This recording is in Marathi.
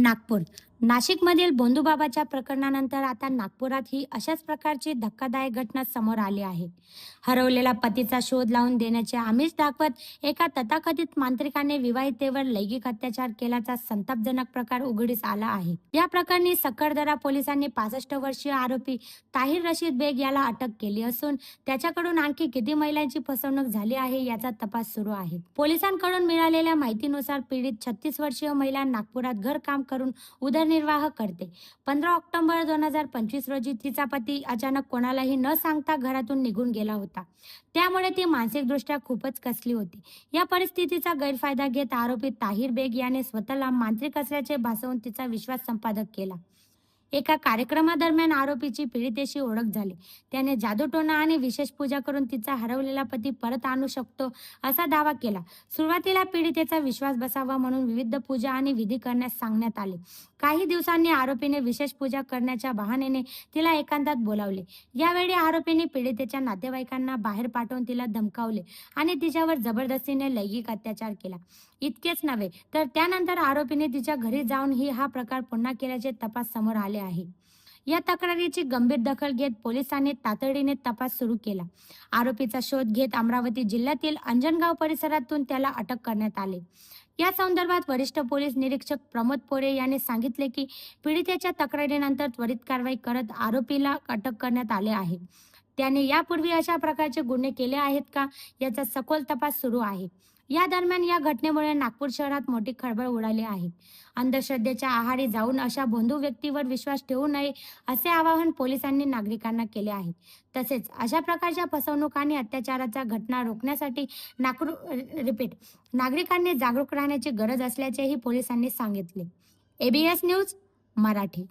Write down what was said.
नागपूर नाशिकमधील भोंदूबाबाच्या प्रकरणानंतर आता नागपुरात ही अशाच प्रकारची धक्कादायक घटना समोर आली आहे. हरवलेला पतीचा शोध लावून देण्याचे आमिष दाखवत एका तथाकथित मांत्रिकाने विवाहितेवर लैंगिक अत्याचार केल्याचा संतापजनक प्रकार उघडीस आला आहे. या प्रकरणी सक्करदरा पोलिसांनी 65 वर्षीय आरोपी ताहिर रशीद बेग याला अटक केली असून त्याच्याकडून आणखी किती महिलांची फसवणूक झाली आहे याचा तपास सुरू आहे. पोलिसांकडून मिळालेल्या माहितीनुसार पीडित 36 वर्षीय महिला नागपुरात घरकाम करून उदरनिर्वाह करते. 15 ऑक्टोबर 2025 रोजी तिचा पती अचानक कोणालाही न सांगता घरातून निघून गेला होता. त्यामुळे ती मानसिकदृष्ट्या खूपच कसली होती. या परिस्थितीचा गैरफायदा घेत आरोपी ताहिर बेग याने स्वतःला मांत्रिक असल्याचे भासवून तिचा विश्वास संपादक केला. एका कार्यक्रमादरम्यान आरोपीची पीडितेशी ओळख झाली. त्याने जादूटोणा आणि विशेष पूजा करून तिचा हरवलेला पती परत आणू शकतो असा दावा केला. सुरुवातीला पीडितेचा विश्वास बसावा म्हणून विविध पूजा आणि विधी करण्यास सांगण्यात आले. काही दिवसांनी आरोपीने विशेष पूजा करण्याच्या बहाण्याने तिला एकांतात बोलावले. यावेळी आरोपीने पीडितेच्या नातेवाईकांना बाहेर पाठवून तिला धमकावले आणि तिच्यावर जबरदस्तीने लैंगिक अत्याचार केला. इतकेच नव्हे तर त्यानंतर आरोपीने तिच्या घरी जाऊन हा प्रकार पुन्हा केल्याचे तपास समोर आले आहे. या तक्रारीची गंभीर दखल घेत पोलिसांनी तातडीने तपास सुरू केला. आरोपीचा शोध घेत अमरावती जिल्ह्यातील अंजनगाव परिसरातून त्याला अटक करण्यात आली. या संदर्भात वरिष्ठ पोलीस निरीक्षक प्रमोद पोरे यांनी सांगितले की पीडितेच्या तक्रारीनंतर त्वरित कारवाई करत आरोपीला अटक करण्यात आले आहे. त्याने यापूर्वी अशा प्रकारचे गुन्हे केले आहेत का याचा सखोल तपास सुरू आहे. या दरम्यान या घटनेमुळे नागपूर शहरात मोठी खळबळ उडाली आहे. अंधश्रद्धेच्या आहारी जाऊन अशा भोंदू व्यक्तीवर विश्वास ठेवू नये असे आवाहन पोलिसांनी नागरिकांना केले आहे. तसेच अशा प्रकारच्या फसवणूक आणि अत्याचाराच्या घटना रोखण्यासाठी नागरिकांनी जागरूक राहण्याची गरज असल्याचेही पोलिसांनी सांगितले. ABS news Marathi.